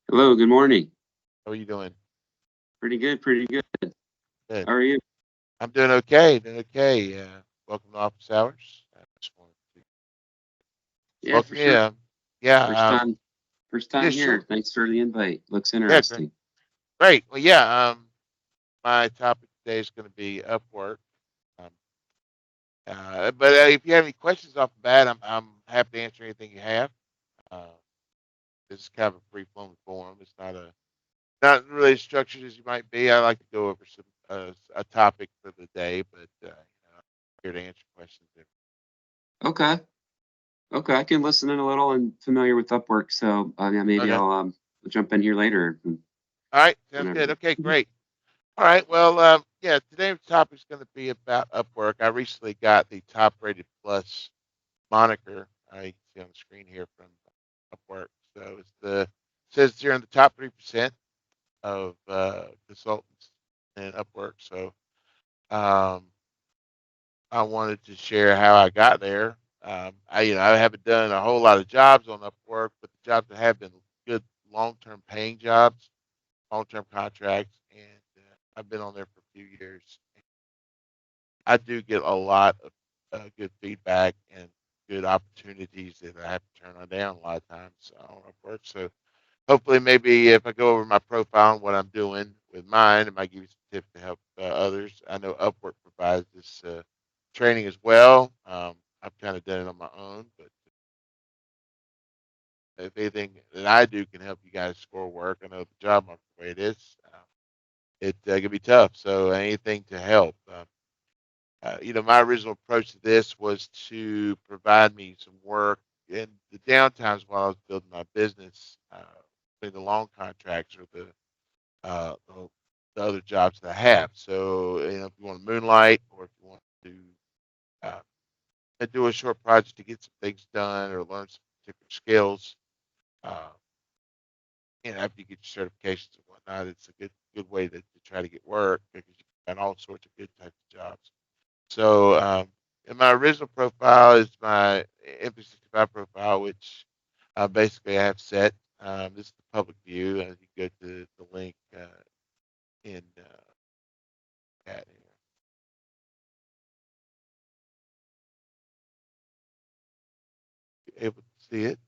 Hello, good morning. How are you doing? Pretty good, pretty good. Good. How are you? I'm doing okay. Doing okay. Welcome to office hours. I just wanted to Yeah, for welcome sure. you. Yeah. First time, first Yeah. time here. Sure. Thanks for the invite. Looks Yeah. Great. interesting. Great. Well, yeah. My topic today is going to be Upwork. Um, but if you have any questions off the bat, I'm happy to answer anything you have. Uh, this is kind of a free flowing forum. It's not really as structured as you might be. I like to go over a topic for the day, but I'm here to answer questions. Okay, okay. I can listen in a little and familiar with Upwork, so yeah, maybe Okay. I'll jump in here later All right, sounds good. whenever. Okay, Mhm. great. All right, well, yeah, today's topic is going to be about Upwork. I recently got the Top Rated Plus moniker. You can see on the screen here from Upwork. So says here in the top 3% of consultants in Upwork. So um, I wanted to share how I got there. I haven't done a whole lot of jobs on Upwork, but the jobs that have been good long-term paying jobs, long-term contracts, and I've been on there for a few years. I do get a lot of good feedback and good opportunities that I have to turn on down a lot of times on Upwork. So hopefully, maybe if I go over my profile and what I'm doing with mine, it might give you some tips to help others. I know Upwork provides this training as well. I've kind of done it on my own, but if anything that I do can help you guys score work, I know the job market the way it is. It can be tough. So anything to help. My original approach to this was to provide me some work in the downtimes while I was building my business, between the long contracts or the other jobs that I have. So, if you want to moonlight or if you want to do a short project to get some things done or learn some particular skills, uh, after you get your certifications and whatnot, it's a good way to try to get work because you got all sorts of good types of jobs. So, in my original profile is my MP65 profile, which basically I have set. This is the public view, and you go to the link in chat here. You're able to see it.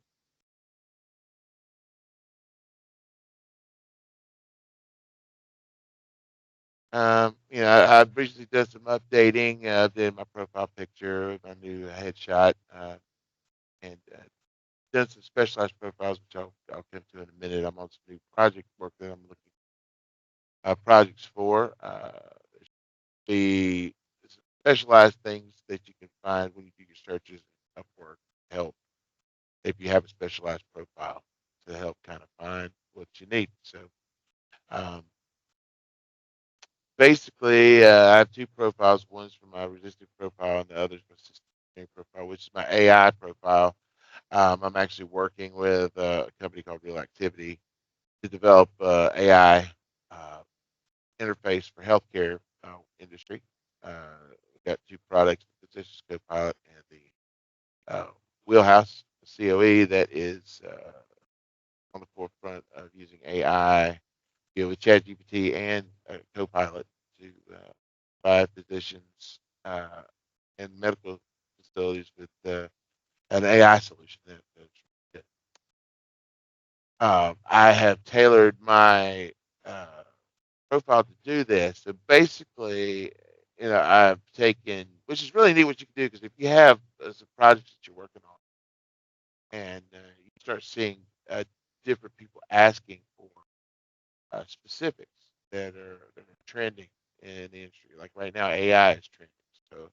I've recently done some updating. Did my profile picture, my new headshot, and done some specialized profiles, which I'll come to in a minute. I'm on some new project work that I'm looking projects for. The specialized things that you can find when you do your searches in Upwork help if you have a specialized profile to help kind of find what you need. So um, basically, I have two profiles. One's for my resistant profile, and the other's my system profile, which is my AI profile. I'm actually working with a company called Real Activity to develop AI uh, interface for healthcare industry. We've got two products: the Physician's Copilot and the Wheelhouse COE that is on the forefront of using AI, with ChatGPT and Copilot to provide physicians and medical facilities with an AI solution that's good. I have tailored my uh, profile to do this. So basically, I've taken, which is really neat what you can do because if you have some projects that you're working on and you start seeing different people asking for specifics that are trending in the industry. Like right now, AI is trending, so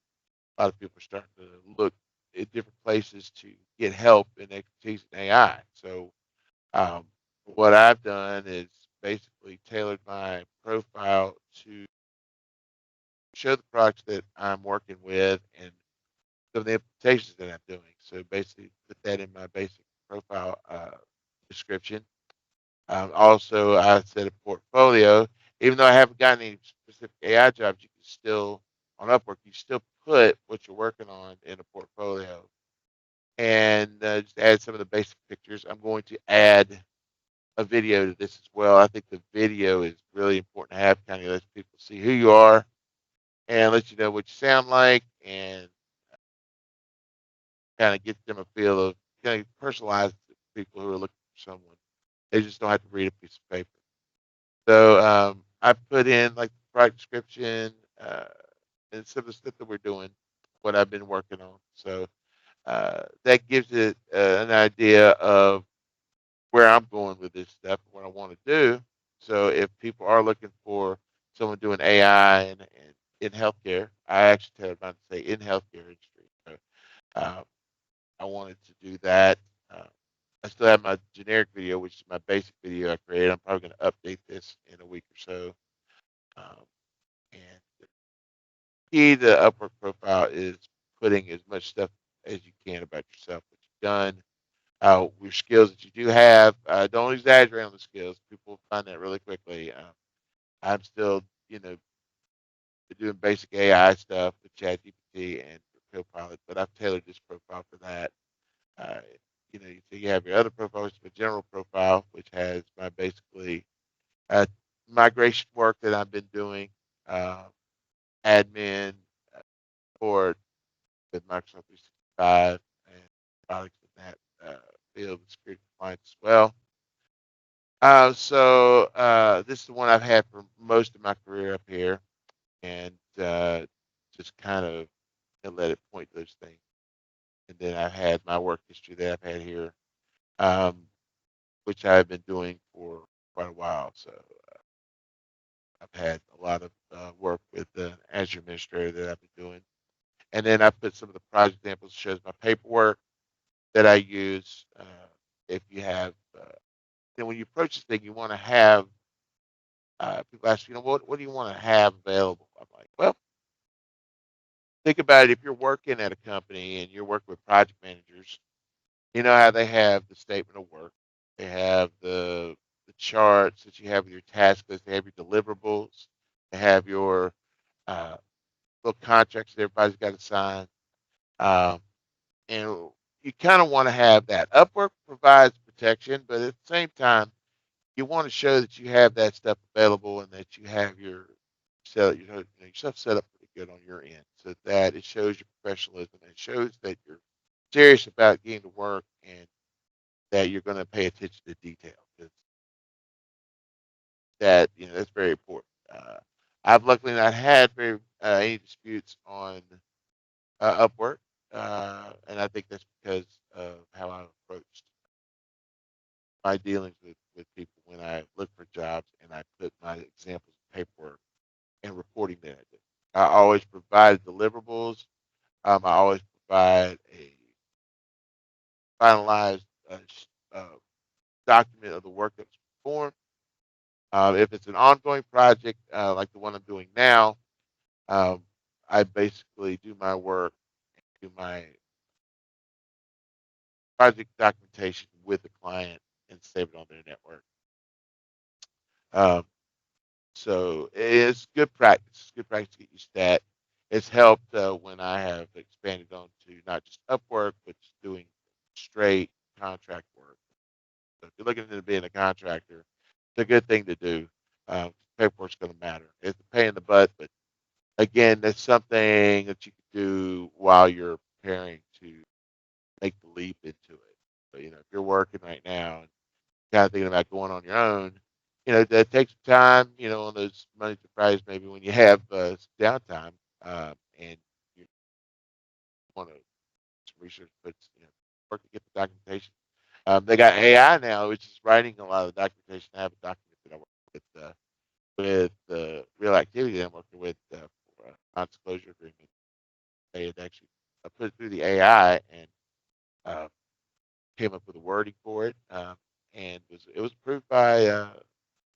a lot of people are starting to look at different places to get help and expertise in AI. So um, what I've done is basically tailored my profile to show the products that I'm working with and some of the implementations that I'm doing. So basically, put that in my basic profile description. Also, I set a portfolio. Even though I haven't gotten any specific AI jobs, you can still on Upwork, you still put what you're working on in a portfolio and just add some of the basic pictures. I'm going to add a video to this as well. I think the video is really important to have, kind of lets people see who you are and let you know what you sound like, and kind of get them a feel of, kind of personalize people who are looking for someone. They just don't have to read a piece of paper. So I put in like the product description and some of the stuff that we're doing, what I've been working on. So that gives it an idea of where I'm going with this stuff and what I want to do. So if people are looking for someone doing AI and in healthcare, I actually tell them to say in healthcare industry. So uh, I wanted to do that. Uh, I still have my generic video, which is my basic video I created. I'm probably going to update this in a week or so. Um, and the key to Upwork profile is putting as much stuff as you can about yourself, what you've done, your skills that you do have. Don't exaggerate on the skills. People find that really quickly. I'm still, doing basic AI stuff with ChatGPT and Copilot, but I've tailored this profile for that. Uh, you have your other profile, which is a general profile, which has my basically uh, migration work that I've been doing, uh, admin, support with Microsoft 365, and products in that field with security compliance as well. So this is the one I've had for most of my career up here, and just kind of let it point those things. And then I've had my work history that I've had here, um, which I've been doing for quite a while. So I've had a lot of work with the Azure administrator that I've been doing. And then I put some of the project examples, shows my paperwork that I use. If you have, then when you approach this thing, you want to have people ask, what do you want to have available? I'm like, well, think about it. If you're working at a company and you're working with project managers, you know how they have the statement of work, they have the charts that you have with your task list, they have your deliverables, they have your uh, little contracts that everybody's got to sign, um, and you kind of want to have that. Upwork provides protection, but at the same time, you want to show that you have that stuff available and that you have yourself set up pretty good on your end, so that it shows your professionalism and it shows that you're serious about getting to work and that you're going to pay attention to detail. 'Cause that's very important. I've luckily not had very any disputes on Upwork, and I think that's because of how I approached my dealings with people when I look for jobs and I put my examples of paperwork and reporting that I do. I always provide deliverables. I always provide a finalized document of the work that was performed. If it's an ongoing project like the one I'm doing now, um, I basically do my work, do my project documentation with the client and save it on their network. Um, so it's good practice. It's good practice to get used to that. It's helped when I have expanded on to not just Upwork, but just doing straight contract work. So if you're looking into being a contractor, it's a good thing to do. Paperwork's going to matter. It's a pain in the butt, but again, that's something that you can do while you're preparing to make the leap into it. So, if you're working right now and kind of thinking about going on your own, that takes time, on those Monday to Fridays, maybe when you have some downtime and you want to some research, but, work to get the documentation. They got AI now, which is writing a lot of the documentation. I have a document that I work with real activity that I'm working with for non-disclosure agreement. They had actually put it through the AI and uh, came up with a wording for it, and it was approved by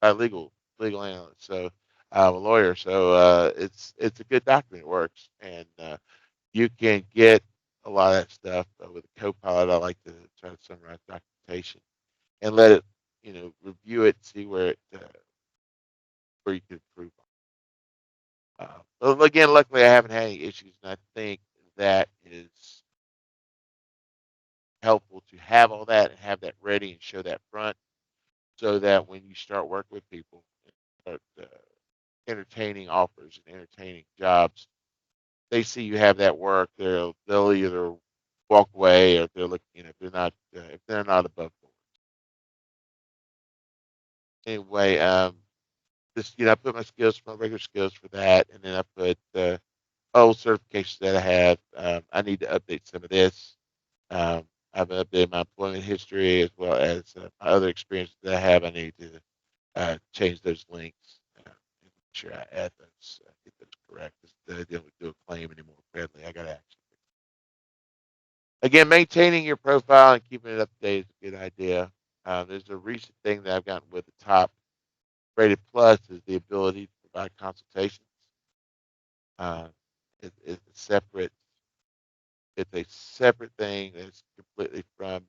a legal analyst, so a lawyer. So it's a good document. It works, and you can get a lot of that stuff with a Copilot. I like to try to summarize documentation and let it, review it, see where you can improve on. But again, luckily I haven't had any issues, and I think that is helpful to have all that and have that ready and show that front, so that when you start working with people, start entertaining offers and entertaining jobs, they see you have that work, they'll either walk away, or if they're looking, if they're not above board. Anyway, just I put my regular skills for that, and then I put old certifications that I have. I need to update some of this. I've updated my employment history as well as my other experiences that I have. I need to change those links and make sure I add those, get those correct. I don't do a claim anymore. Apparently, I got to actually. Again, maintaining your profile and keeping it up to date is a good idea. There's a recent thing that I've gotten with the top rated plus is the ability to provide consultations. Uh, it's a separate. It's a separate thing that's completely from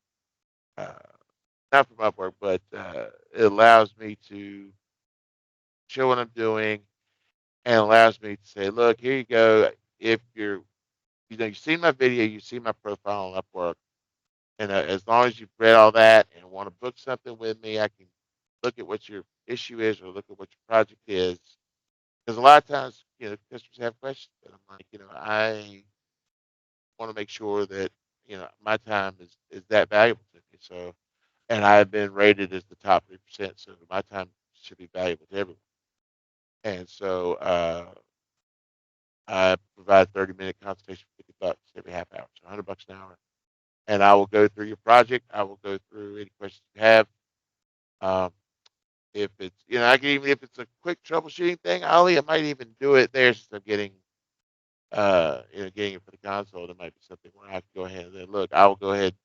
uh, not from Upwork, but it allows me to show what I'm doing and allows me to say, look, here you go. If you've seen my video, you've seen my profile on Upwork, and as long as you've read all that and want to book something with me, I can look at what your issue is or look at what your project is. Because a lot of times, customers have questions, and I'm like, I want to make sure that my time is that valuable to me. So, and I've been rated as the top 3%, so my time should be valuable to everyone. And so I provide 30-minute consultation for $50 every half hour, so $100 an hour. And I will go through your project. I will go through any questions you have. Um, if it's, I can even if it's a quick troubleshooting thing, I might even do it there since I'm getting it for the console. There might be something where I can go ahead and say, look, I will go ahead and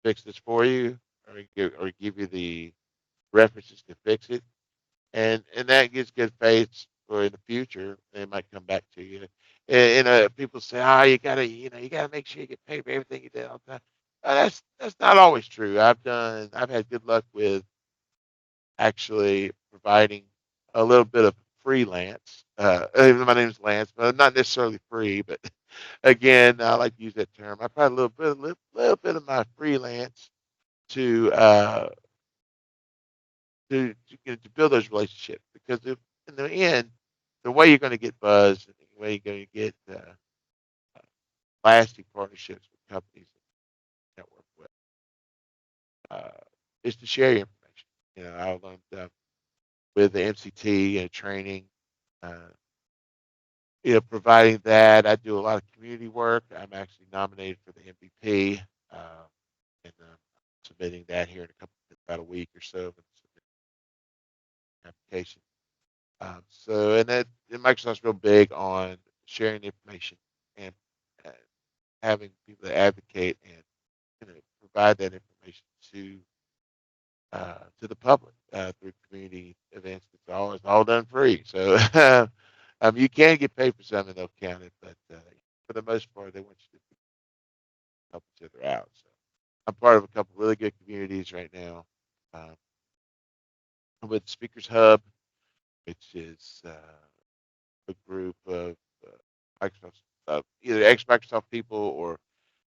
fix this for you, or give you the references to fix it, and that gives good faith for in the future. They might come back to you. And people say, you gotta make sure you get paid for everything you did all the time. That's not always true. I've had good luck with actually providing a little bit of freelance. My name is Lance, but I'm not necessarily free. But again, I like to use that term. I provide little bit of my freelance to to build those relationships, because if in the end, the way you're going to get buzz and the way you're going to get lasting partnerships with companies that network with uh, is to share your information. I learned with the MCT and training, uh, providing that. I do a lot of community work. I'm actually nominated for the MVP, and submitting that here in about a week or so. Application. And Microsoft's real big on sharing information and uh, having people that advocate and provide that information to the public through community events. It's all done free. So you can get paid for something, they'll count it, but for the most part, they want you to help each other out. So I'm part of a couple really good communities right now. Um, I'm with Speakers Hub, which is a group of Microsoft, either ex-Microsoft people or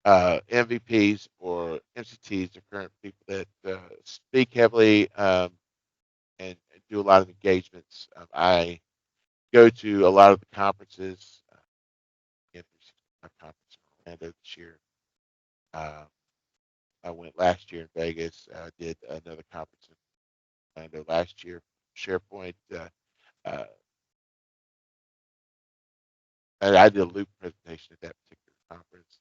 MVPs or MCTs, the current people that speak heavily and do a lot of engagements. I go to a lot of the conferences. Again, conference in Orlando this year. Uh, I went last year in Vegas. I did another conference in Orlando last year. SharePoint. Uh, and I did a loop presentation at that particular conference.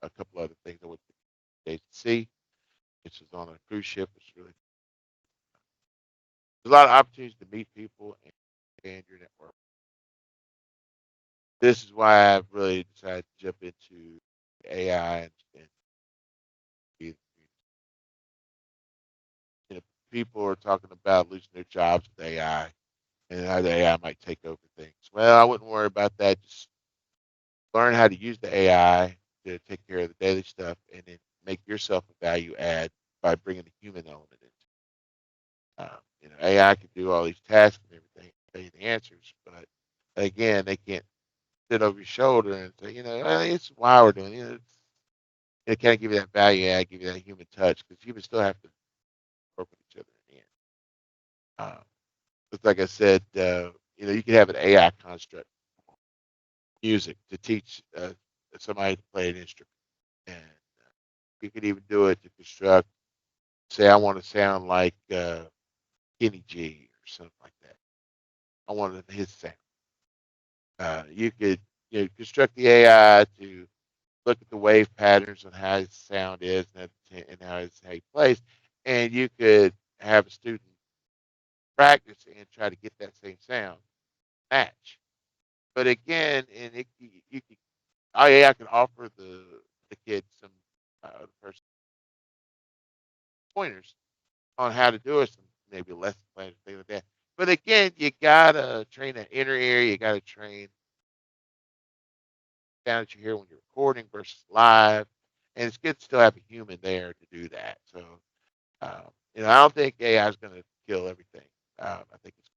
A couple other things I went to days to see, which was on a cruise ship, which is really there's a lot of opportunities to meet people and expand your network. This is why I've really decided to jump into AI and be, people are talking about losing their jobs with AI and how the AI might take over things. Well, I wouldn't worry about that. Just learn how to use the AI to take care of the daily stuff, and then make yourself a value add by bringing the human element into it. AI can do all these tasks and everything, tell you the answers, but again, they can't sit over your shoulder and say, well, it's why we're doing it. It can't give you that value add, give you that human touch, because humans still have to work with each other in the end. It's like I said, you can have an AI construct music to teach somebody to play an instrument, and you could even do it to construct. Say, I want to sound like Kenny G or something like that. I want his sound. You could construct the AI to look at the wave patterns and how his sound is and how he plays, and you could have a student practice and try to get that same sound match. But again, and you can AI can offer the kid some the person pointers on how to do it, some maybe lesson plans, things like that. But again, you gotta train that inner ear. You gotta train sound that you hear when you're recording versus live, and it's good to still have a human there to do that. So, I don't think AI is going to kill everything. I think it's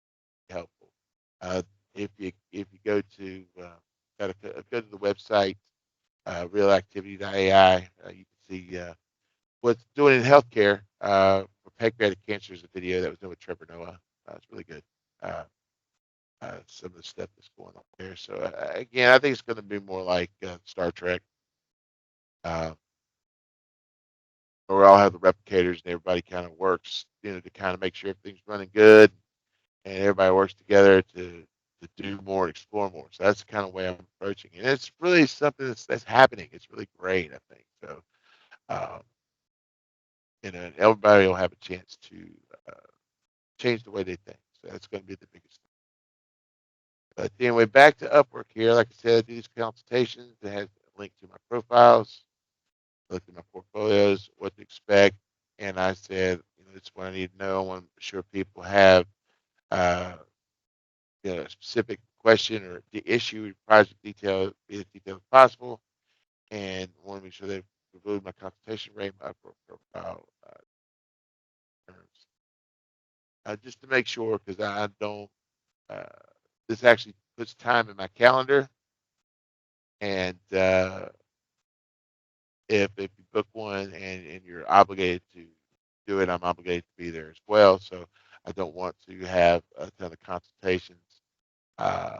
helpful. If you go to go to the website realactivity.ai, you can see what's doing in healthcare for pancreatic cancer. Is a video that was done with Trevor Noah. It's really good. Some of the stuff that's going on there. So again, I think it's going to be more like Star Trek, uh, where we all have the replicators and everybody kind of works, to kind of make sure everything's running good, and everybody works together to do more, explore more. So that's the kind of way I'm approaching it. And it's really something that's happening. It's really great, I think. So, um, and everybody will have a chance to uh, change the way they think. So that's going to be the biggest thing. But anyway, back to Upwork here. Like I said, I do these consultations. It has a link to my profiles, look at my portfolios, what to expect. And I said, this is what I need to know. I want to make sure people have uh, a specific question or the issue, project detail, be as detailed as possible. And want to make sure they reviewed my consultation rate, my profile terms. Just to make sure, because I don't, uh, this actually puts time in my calendar. And if you book one and you're obligated to do it, I'm obligated to be there as well. So I don't want to have a ton of consultations uh,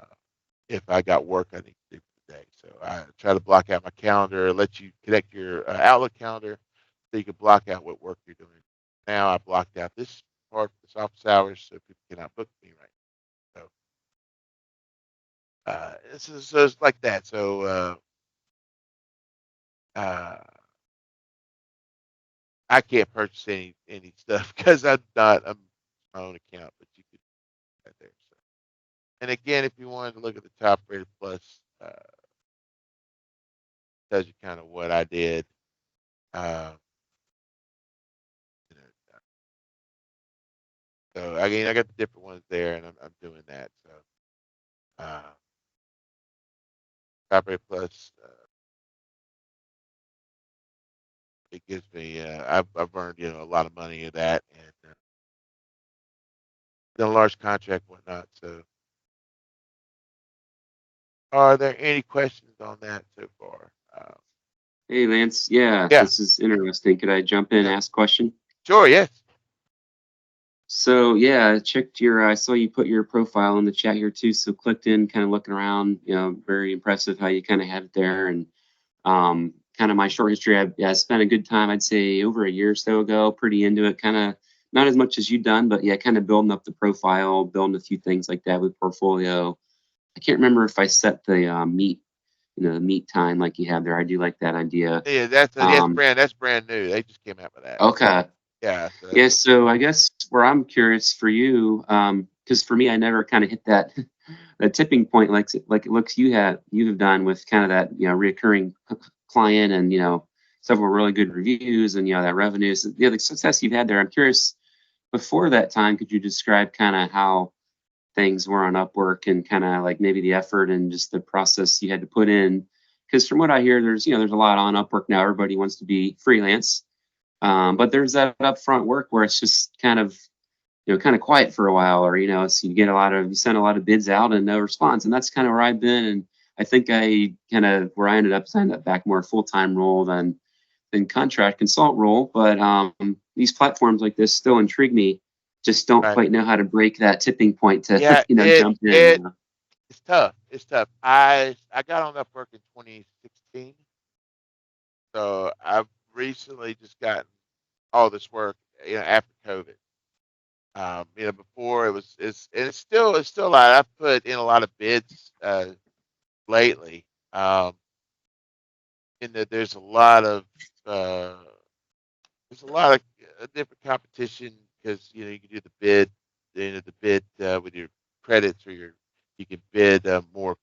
if I got work I need to do for the day. So I try to block out my calendar, let you connect your Outlook calendar so you can block out what work you're doing. Now I blocked out this part for this office hours so people cannot book me right now. So so it's like that. So uh, I can't purchase any stuff because I'm my own account, but you could do that there. So. And again, if you wanted to look at the top rated plus, tells you kind of what I did. Uh, you know, so again, I got the different ones there, and I'm doing that. So top rated plus, it gives me I've earned a lot of money in that, and done a large contract, whatnot. So are there any questions on that so far? Hey, Lance. Yeah, Yeah, this is interesting. Could I jump in and yeah, ask a question? sure, yes. So yeah, I saw you put your profile in the chat here too. So clicked in, kind of looking around, very impressive how you kind of have it there. And kind of my short history, I spent a good time, I'd say over a year or so ago, pretty into it, kind of not as much as you've done, but yeah, kind of building up the profile, building a few things like that with portfolio. I can't remember if I set the the meet time like you have there. I do like that idea. Yeah, Um, that's brand new. They just came out with that. okay. Yeah, so Yeah, that's so I guess where I'm curious for you, because for me, I never kind of hit that that tipping point like it looks you have done with kind of that reoccurring client and several really good reviews and that revenue. So, the success you've had there. I'm curious. Before that time, could you describe kind of how things were on Upwork and kind of like maybe the effort and just the process you had to put in? Because from what I hear, there's a lot on Upwork now. Everybody wants to be freelance. But there's that upfront work where it's just kind of, kind of quiet for a while, or, so you send a lot of bids out and no response. And that's kind of where I've been. And I think where I ended up signed up back more full-time role than contract consult role. But these platforms like this still intrigue me. just don't right. quite know how to break that tipping point to Yeah, jump in. it's tough. It's tough. I got on Upwork in 2016, so I've recently just gotten all this work, after COVID. Before it's still a lot. I've put in a lot of bids lately. Um, in that uh, there's a lot of different competition because you can do the bid with your credits or you can bid uh, more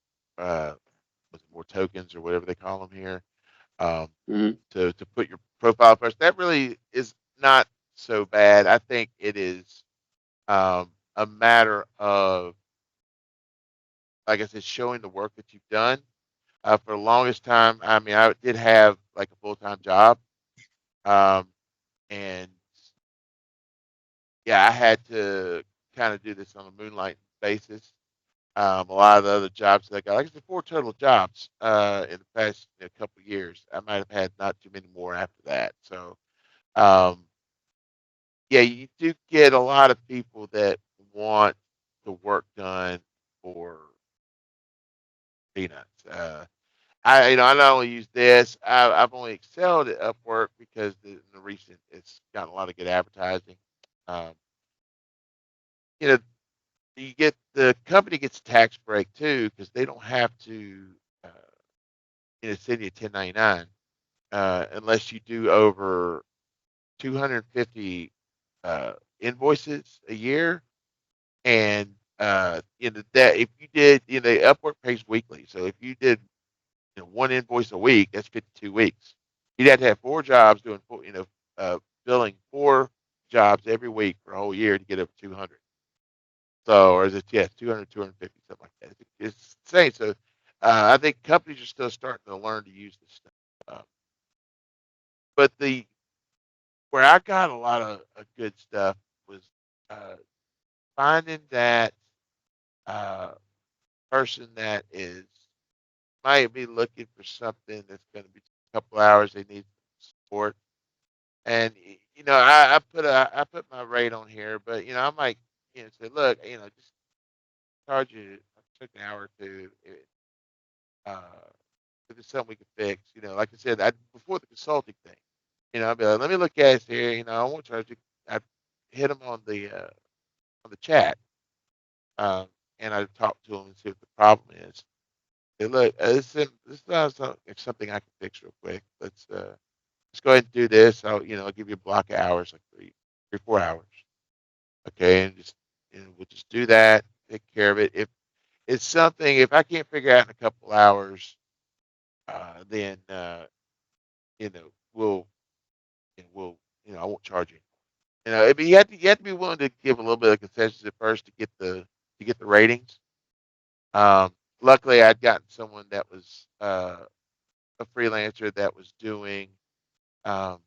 tokens or whatever they call them here, um, Mhm. to put your profile first. That really is not so bad. I think it is a matter of, like I said, showing the work that you've done. For the longest time, I mean, I did have like a full time job, um, and yeah, I had to kind of do this on a moonlight basis. A lot of the other jobs that I got, like I said, 4 total jobs in the past couple of years. I might have had not too many more after that. So, um, yeah, you do get a lot of people that want the work done for peanuts. I not only use this, I've only excelled at Upwork because in the recent it's gotten a lot of good advertising. Um, you know, the company gets a tax break too because they don't have to uh, send you a 1099 unless you do over 250 invoices a year. And that if you did, Upwork pays weekly, so if you did one invoice a week, that's 52 weeks. You'd have to have 4 jobs doing billing 4 jobs every week for a whole year to get up to 200. So, or is it, yes, 200, 250, something like that. It's insane. So, I think companies are still starting to learn to use this stuff. But where I got a lot of good stuff was uh, finding that uh, person that is might be looking for something that's going to be a couple hours. They need support, and I put my rate on here, but I might say, look, just charge you took an hour or two. Uh, if it's something we can fix, like I said, before the consulting thing, I'd be like, let me look at it here. I won't charge you. I hit them on the chat, um, and I talk to them and see what the problem is. Hey, look, this sounds like something I can fix real quick. Let's go ahead and do this. I'll give you a block of hours, like 4 hours. Okay, and we'll just do that. Take care of it. If it's something, if I can't figure out in a couple hours, then we'll we'll I won't charge you. But you have to be willing to give a little bit of concessions at first to get the ratings. Luckily, I'd gotten someone that was a freelancer that was um,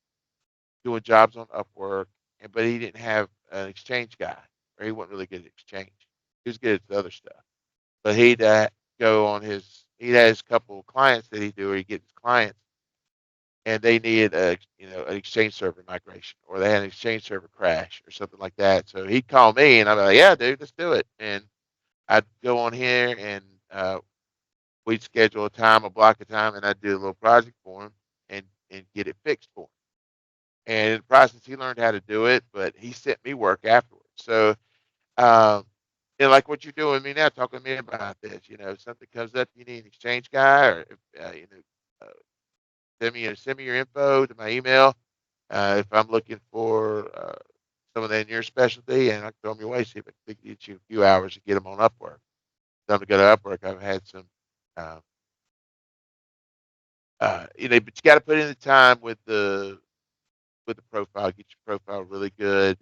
doing jobs on Upwork, but he didn't have an exchange guy, or he wasn't really good at exchange. He was good at the other stuff, but he'd have his couple of clients that he do, or he get his clients, and they needed an exchange server migration, or they had an exchange server crash, or something like that. So he'd call me, and I'd be like, "Yeah, dude, let's do it." And I'd go on here, and we'd schedule a block of time, and I'd do a little project for him and get it fixed for him. And in the process, he learned how to do it, but he sent me work afterwards. So, um, like what you're doing with me now, talking to me about this, if something comes up, you need an exchange guy, or if, uh, send me your info to my email. If I'm looking for some of that in your specialty, and I can throw them your way, see if I can get you a few hours to get them on Upwork. Them to go to Upwork. I've had some, uh, but you got to put in the time with the profile, get your profile really good.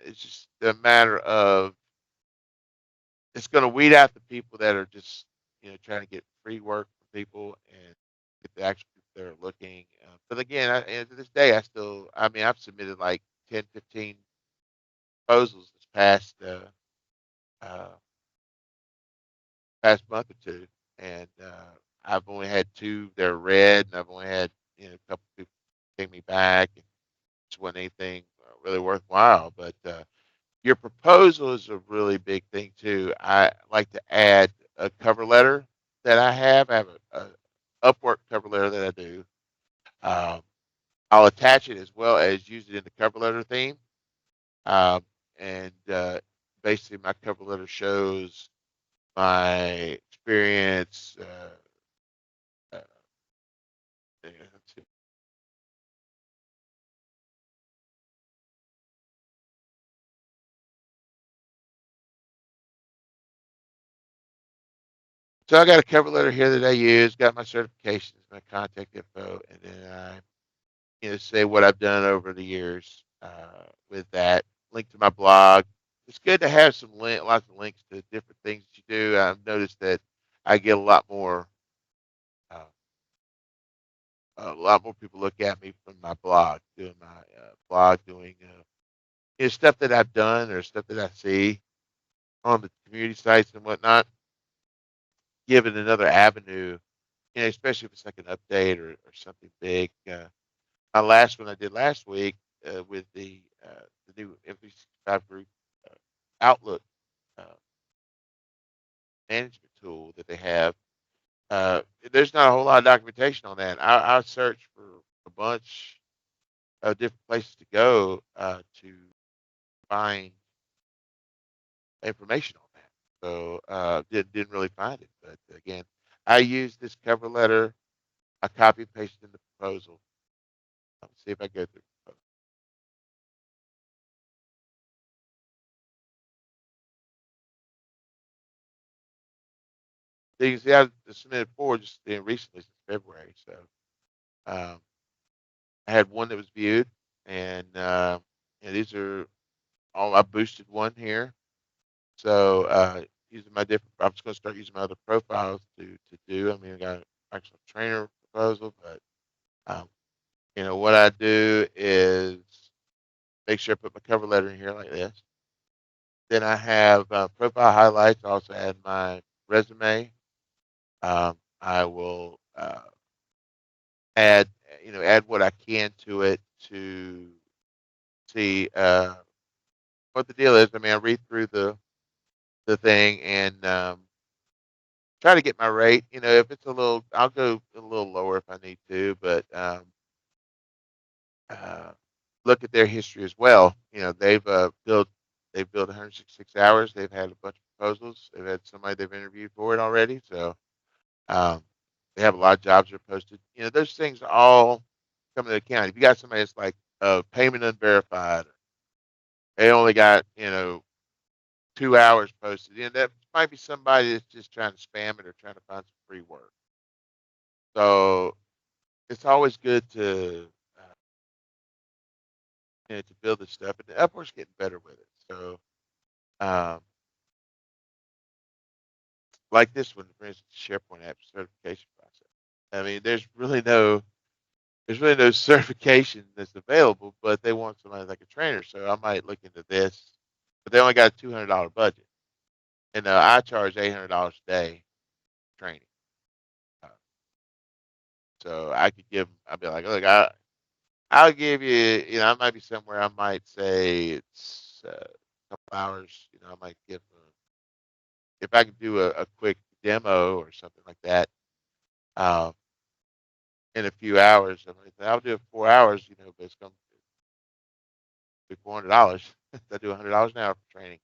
It's just a matter of it's going to weed out the people that are just trying to get free work from people and get the actual people that are looking. But again, and to this day, I mean, I've submitted like 10, 15 proposals this uh, past month or two, and I've only had 2 that are red, and I've only had a couple people take me back. And it wasn't anything really worthwhile, but Your proposal is a really big thing too. I like to add a cover letter that I have. I have a Upwork cover letter that I do. Um, I'll attach it as well as use it in the cover letter theme. Um, and basically, my cover letter shows my experience. Uh, let's see. So I got a cover letter here that I use, got my certifications, my contact info, and then I say what I've done over the years with that. Link to my blog. It's good to have lots of links to different things that you do. I've noticed that I get uh, a lot more people look at me from my blog, doing my blog, doing stuff that I've done or stuff that I see on the community sites and whatnot. Give it another avenue, especially if it's like an update or something big. My last one I did last week with the new M365 group uh, Outlook uh, management tool that they have. Uh, there's not a whole lot of documentation on that. I searched for a bunch of different places to go to find information on that. So didn't really find it. But again, I used this cover letter. I copy and pasted in the proposal. Let's see if I go through. So you can see I submitted 4 just recently since February. So um, I had one that was viewed, and these are all I boosted one here. So using my different, I'm just going to start using my other profiles to do. I mean, I got an actual trainer proposal, but um, what I do is make sure I put my cover letter in here like this. Then I have profile highlights. I also add my resume. I will add what I can to it to see what the deal is. I mean, I read through the thing and try to get my rate. If it's a little, I'll go a little lower if I need to, but uh, look at their history as well. They've built 166 hours. They've had a bunch of proposals. They've had somebody they've interviewed for it already. So um, they have a lot of jobs that are posted. Those things all come into account. If you got somebody that's like payment unverified, they only got 2 hours posted. That might be somebody that's just trying to spam it or trying to find some free work. So it's always good to build this stuff, and the Upwork's getting better with it. So um, like this one, for instance, SharePoint app certification process. I mean, there's really no certification that's available, but they want somebody like a trainer. So I might look into this, but they only got a $200 budget, and I charge $800 a day training. Uh, so I could give them. I'd be like, look, I'll give you. I might be somewhere. I might say it's a couple hours. I might give them, if I could do a quick demo or something like that. Um, in a few hours, I'll do it 4 hours. But it's going to be $400. I do $100 an hour for training.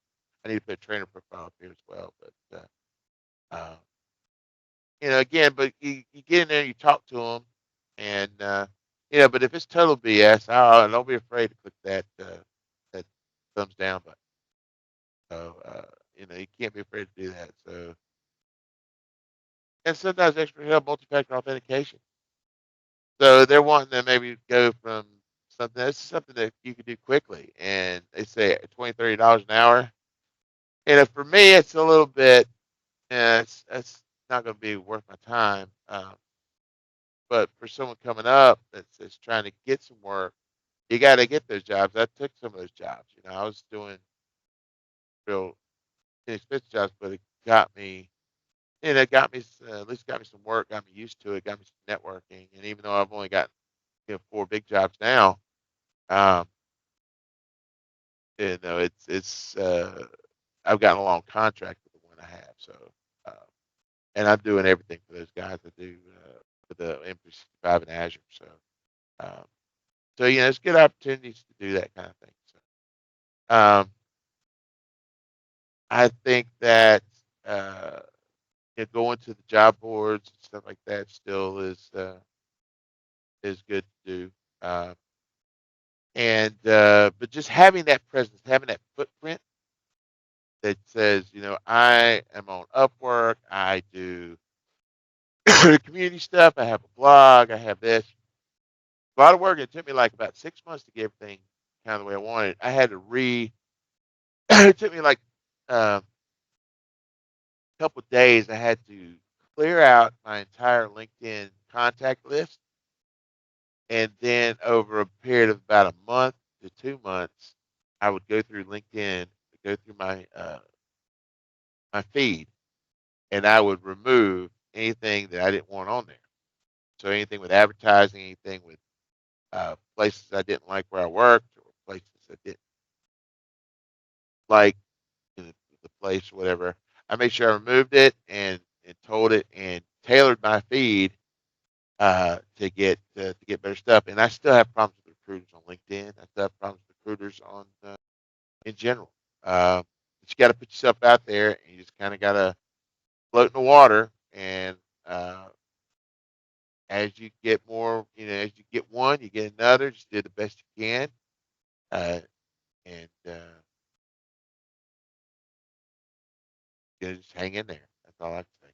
I need to put a trainer profile up here as well. But again, but you get in there, and you talk to them, and but if it's total BS, don't be afraid to click that thumbs down button. So you can't be afraid to do that. So, and sometimes extra help, multi-factor authentication. So they're wanting to maybe go from something that's something that you can do quickly, and they say $20, $30 an hour. For me, it's a little bit. It's not going to be worth my time. But for someone coming up that's trying to get some work, you got to get those jobs. I took some of those jobs. I was doing real inexpensive jobs, but it got me. It got me at least got me some work, got me used to it, got me some networking. And even though I've only got 4 big jobs now, um, you know, I've gotten a long contract with the one I have, so uh, and I'm doing everything for those guys. I do for the M365 and Azure, um, so it's good opportunities to do that kind of thing. So I think that going to the job boards and stuff like that still is good to do. Um, and but just having that presence, having that footprint that says, I am on Upwork, I do community stuff, I have a blog, I have this. A lot of work. It took me like about 6 months to get everything kind of the way I wanted. I had to it took me like a couple of days. I had to clear out my entire LinkedIn contact list. And then over a period of about a month to 2 months, I would go through LinkedIn, go through my feed, and I would remove anything that I didn't want on there. So anything with advertising, anything with places I didn't like where I worked, or places I didn't like in the place, whatever. I made sure I removed it and told it and tailored my feed to get better stuff. And I still have problems with recruiters on LinkedIn. I still have problems with recruiters on in general. But you got to put yourself out there, and you just kind of got to float in the water. And as you get more, as you get one, you get another. Just do the best you can, uh, and just hang in there. That's all I can say.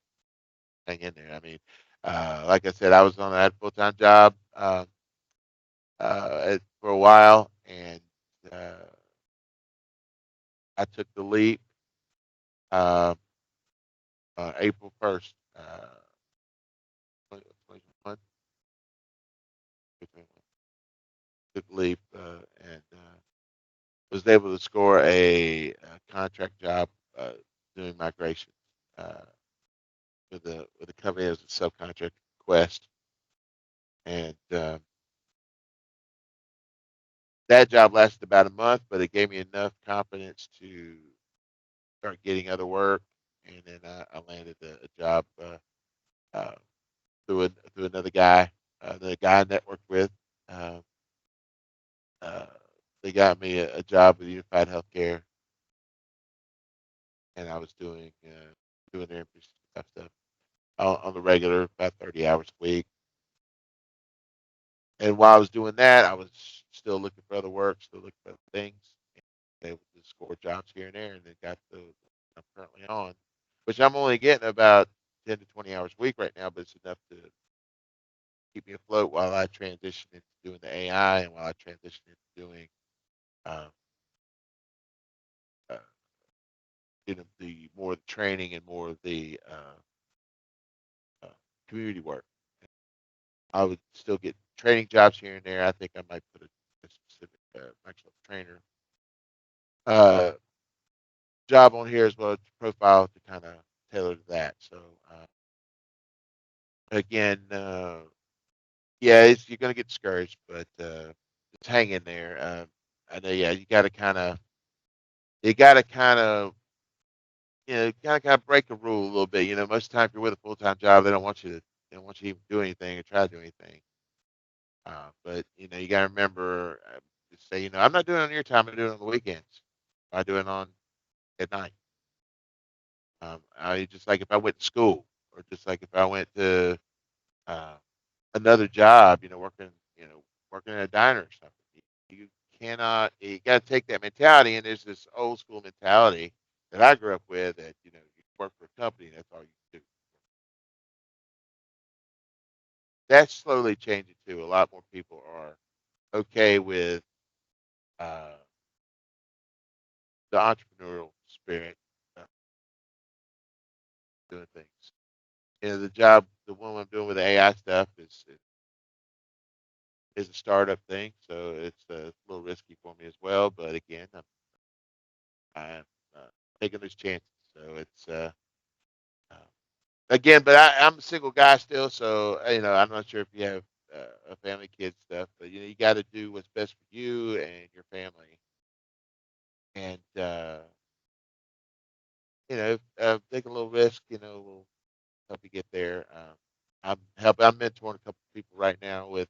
Hang in there. I mean, like I said, I had a full time job for a while, and uh, I took the leap uh, April 1st, 2021. Took the leap and was able to score a contract job doing migration uh, with a company as a subcontract Quest, and that job lasted about a month, but it gave me enough confidence to start getting other work, and then I landed a job uh, through another guy, the guy I networked with. Uh, uh, they got me a job with Unified Healthcare, and I was doing their stuff on the regular, about 30 hours a week. And while I was doing that, I was still looking for other work, still looking for other things, and able to score jobs here and there, and then got the I'm currently on, which I'm only getting about 10 to 20 hours a week right now, but it's enough to keep me afloat while I transition into doing the AI and while I transition into doing um, uh, the more of the training and more of the uh, community work. I would still get training jobs here and there. I think I might put a specific Microsoft trainer uh, job on here as well as profile to kind of tailor to that. So again, yeah, you're going to get discouraged, but just hang in there. I know, yeah, you got to kind of break a rule a little bit. Most of the time, if you're with a full time job, they don't want you to even do anything or try to do anything. But you got to remember, just say, I'm not doing it on your time. I'm doing it on the weekends. I do it on at night. I just like if I went to school, or just like if I went to uh, another job, working in a diner or something. You cannot. You got to take that mentality, and there's this old school mentality that I grew up with that you work for a company, and that's all you do. That's slowly changing too. A lot more people are okay with uh, the entrepreneurial spirit, uh, doing things. The one I'm doing with the AI stuff is a startup thing, so it's a little risky for me as well. But again, I'm taking those chances. So it's uh, again, but I'm a single guy still, so I'm not sure if you have a family, kids, stuff, but you got to do what's best for you and your family. and take a little risk. Will help you get there. I'm mentoring a couple of people right now with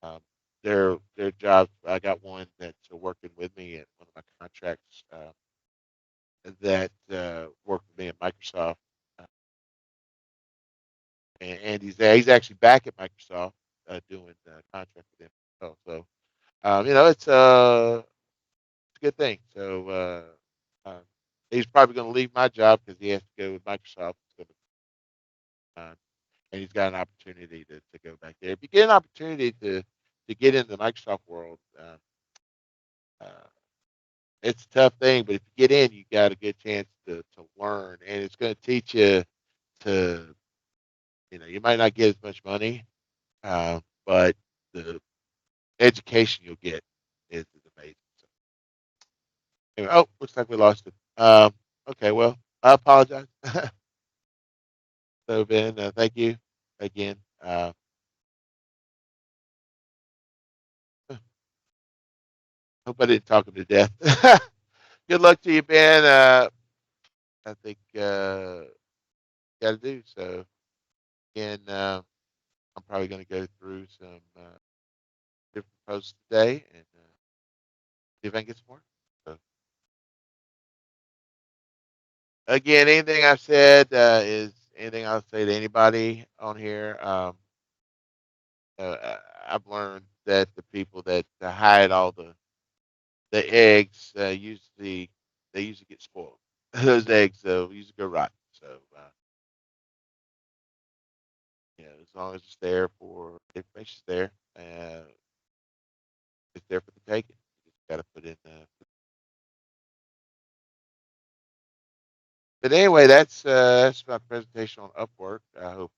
um, their jobs. I got one that's working with me in one of my contracts that worked with me at Microsoft, uh, and he's actually back at Microsoft doing contract with them. It's a good thing. He's probably going to leave my job because he has to go with Microsoft. Uh, and he's got an opportunity to go back there. If you get an opportunity to get into the Microsoft world, uh, it's a tough thing, but if you get in, you got a good chance to learn, and it's going to teach you to, you might not get as much money, but the education you'll get is amazing. So, anyway, oh, looks like we lost it. Okay, well, I apologize. So, Ben, thank you again. Hope I didn't talk him to death. Good luck to you, Ben. I think got to do so. Again, I'm probably going to go through some different posts today and see if I can get some more. So, again, anything I've said is anything I'll say to anybody on here. I've learned that the people that hide all the eggs they usually get spoiled. Those eggs usually go rotten. So as long as it's there for the information's there, it's there for the taking. You just got to put in. But anyway, that's my presentation on Upwork. I hope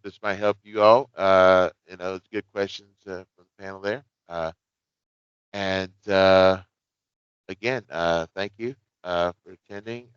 this might help you all. It's good questions from the panel there. And again, thank you for attending.